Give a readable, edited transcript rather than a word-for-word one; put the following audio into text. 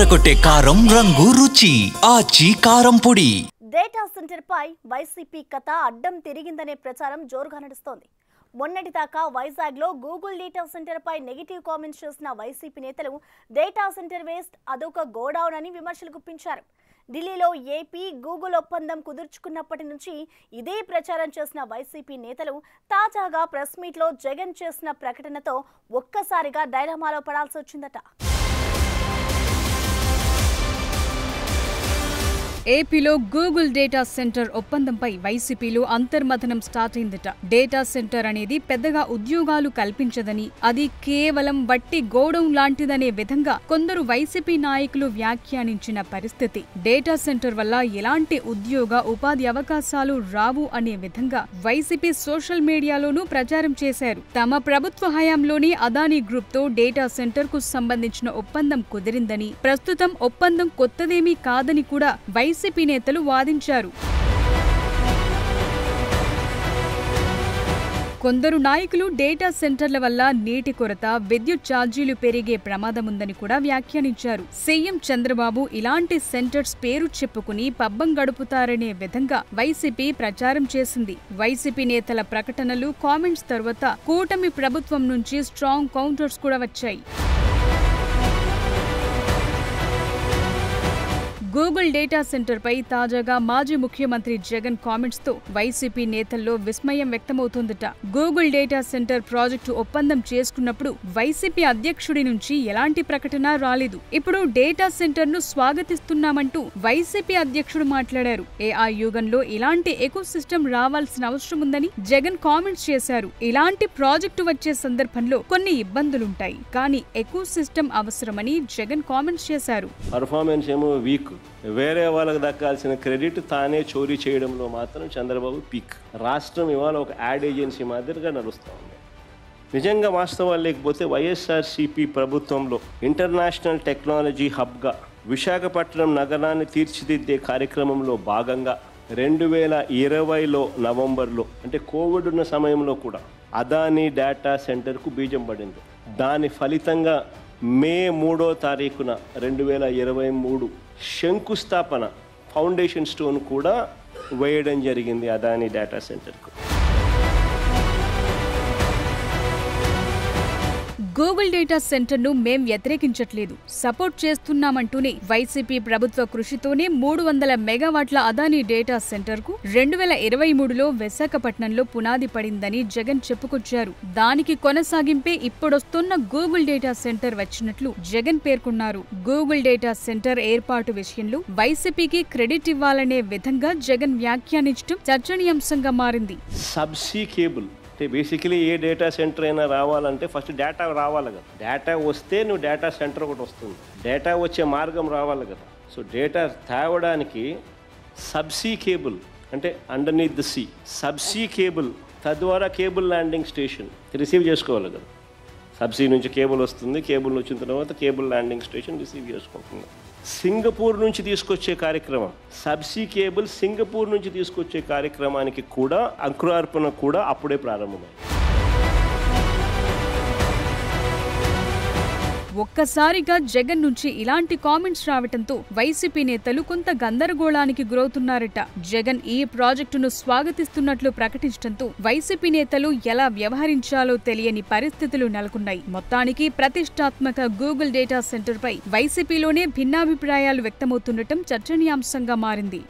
అదరగొట్టే కారం రంగు రుచి ఆచి కారం పొడి. డేటా సెంటర్ పై వైసీపీ కథ అడ్డం తిరిగిందనే ప్రచారం జోరుగా నడుస్తోంది. మొన్నటి దాకా వైజాగ్ లో గూగుల్ డేటా సెంటర్ పై నెగిటివ్ కామెంట్స్ చేసిన వైసీపీ నేతలు డేటా సెంటర్ వేస్ట్ అదొక గోడౌన్ అని విమర్శలు గుప్పించారు. ఢిల్లీలో ఏపీ గూగుల్ ఒప్పందం కుదుర్చుకున్నప్పటి నుంచి ఇదే ప్రచారం చేసిన వైసీపీ నేతలు తాజాగా ప్రెస్ మీట్ లో జగన్ చేసిన ప్రకటనతో ఒక్కసారిగా డైలమాలో పడాల్సి వచ్చిందట. ఏపీలో గూగుల్ డేటా సెంటర్ ఒప్పందంపై వైసీపీలో అంతర్మథనం స్టార్ట్ అయిందట. డేటా సెంటర్ అనేది పెద్దగా ఉద్యోగాలు కల్పించదని, అది కేవలం వట్టి గోడౌన్ లాంటిదనే విధంగా కొందరు వైసీపీ నాయకులు వ్యాఖ్యానించిన పరిస్థితి. డేటా సెంటర్ వల్ల ఎలాంటి ఉద్యోగ ఉపాధి అవకాశాలు రావు అనే విధంగా వైసీపీ సోషల్ మీడియాలోనూ ప్రచారం చేశారు. తమ ప్రభుత్వ హయాంలోనే అదానీ గ్రూప్ తో డేటా సెంటర్ కు సంబంధించిన ఒప్పందం కుదిరిందని, ప్రస్తుతం ఒప్పందం కొత్తదేమీ కాదని కూడా వైసీపీ నేతలు వాదించారు. కొందరు నాయకులు డేటా సెంటర్ల వల్ల నీటి కొరత, విద్యుత్ ఛార్జీలు పెరిగే ప్రమాదముందని కూడా వ్యాఖ్యానించారు. సీఎం చంద్రబాబు ఇలాంటి సెంటర్స్ పేరు చెప్పుకుని పబ్బం గడుపుతారనే విధంగా వైసీపీ ప్రచారం చేసింది. వైసీపీ నేతల ప్రకటనలు, కామెంట్స్ తర్వాత కూటమి ప్రభుత్వం నుంచి స్ట్రాంగ్ కౌంటర్స్ కూడా వచ్చాయి. గూగుల్ డేటా సెంటర్ పై తాజాగా మాజీ ముఖ్యమంత్రి జగన్ కామెంట్స్ తో వైసీపీ నేతల్లో విస్మయం వ్యక్తమవుతోందట. గూగుల్ డేటా సెంటర్ ప్రాజెక్టు ఒప్పందం చేసుకున్నప్పుడు వైసీపీ అధ్యక్షుడి నుంచి ఎలాంటి ప్రకటన రాలేదు. ఇప్పుడు డేటా సెంటర్ ను స్వాగతిస్తున్నామంటూ వైసీపీ అధ్యక్షుడు మాట్లాడారు. ఏఐ యుగంలో ఇలాంటి ఎకో సిస్టమ్ రావాల్సిన అవసరం ఉందని జగన్ కామెంట్స్ చేశారు. ఇలాంటి ప్రాజెక్టు వచ్చే సందర్భంలో కొన్ని ఇబ్బందులుంటాయి, కానీ ఎకో సిస్టమ్ అవసరమని జగన్ కామెంట్స్ చేశారు. పర్ఫార్మెన్స్ ఏమో వీక్, వేరే వాళ్ళకి దక్కాల్సిన క్రెడిట్ తానే చోరీ చేయడంలో మాత్రం చంద్రబాబు పీక్. రాష్ట్రం ఇవాళ ఒక యాడ్ ఏజెన్సీ మాదిరిగా నడుస్తూ ఉంది. నిజంగా వాస్తవాలు లేకపోతే వైఎస్ఆర్సీపీ ప్రభుత్వంలో ఇంటర్నేషనల్ టెక్నాలజీ హబ్గా విశాఖపట్నం నగరాన్ని తీర్చిదిద్దే కార్యక్రమంలో భాగంగా 2020 నవంబర్లో, అంటే కోవిడ్ ఉన్న సమయంలో కూడా అదానీ డేటా సెంటర్కు బీజం పడింది. దాని ఫలితంగా మే 3వ తారీఖున 2023 శంకుస్థాపన, ఫౌండేషన్ స్టోన్ కూడా వేయడం జరిగింది అదానీ డేటా సెంటర్కు. గూగుల్ డేటా సెంటర్ ను మేం వ్యతిరేకించట్లేదు, సపోర్ట్ చేస్తున్నామంటూనే వైసీపీ ప్రభుత్వ కృషితోనే 300 మెగావాట్ల అదానీ డేటా సెంటర్ కు 2023లో విశాఖపట్నంలో పునాది పడిందని జగన్ చెప్పుకొచ్చారు. దానికి కొనసాగింపే ఇప్పుడొస్తున్న గూగుల్ డేటా సెంటర్ వచ్చినట్లు జగన్ పేర్కొన్నారు. గూగుల్ డేటా సెంటర్ ఏర్పాటు విషయంలో వైసీపీకి క్రెడిట్ ఇవ్వాలనే విధంగా జగన్ వ్యాఖ్యానించడం చర్చనీయాంశంగా మారింది. సబ్సీ కేబుల్ బేసికలీ ఏ డేటా సెంటర్ అయినా రావాలంటే ఫస్ట్ డేటా రావాలి కదా. డేటా వస్తే నువ్వు డేటా సెంటర్ ఒకటి వస్తుంది. డేటా వచ్చే మార్గం రావాలి కదా. సో డేటా తేవడానికి సబ్సీ కేబుల్, అంటే underneath the sea subsea cable, తద్వారా కేబుల్ ల్యాండింగ్ స్టేషన్ రిసీవ్ చేసుకోవాలి కదా. సబ్సీ నుంచి కేబుల్ వస్తుంది, కేబుల్ వచ్చిన తర్వాత కేబుల్ ల్యాండింగ్ స్టేషన్ రిసీవ్ చేసుకుంటుంది. సింగపూర్ నుంచి తీసుకొచ్చే కార్యక్రమం, సబ్సీ కేబుల్ సింగపూర్ నుంచి తీసుకొచ్చే కార్యక్రమానికి కూడా అంకురార్పణ కూడా అప్పుడే ప్రారంభమైంది. ఒక్కసారిగా జగన్ నుంచి ఇలాంటి కామెంట్స్ రావటంతో వైసీపీ నేతలు కొంత గందరగోళానికి గురవుతున్నారట. జగన్ ఈ ప్రాజెక్టును స్వాగతిస్తున్నట్లు ప్రకటించడంతో వైసీపీ నేతలు ఎలా వ్యవహరించాలో తెలియని పరిస్థితులు నెలకొన్నాయి. మొత్తానికి ప్రతిష్టాత్మక గూగుల్ డేటా సెంటర్ పై వైసీపీలోనే భిన్నాభిప్రాయాలు వ్యక్తమవుతుండటం చర్చనీయాంశంగా మారింది.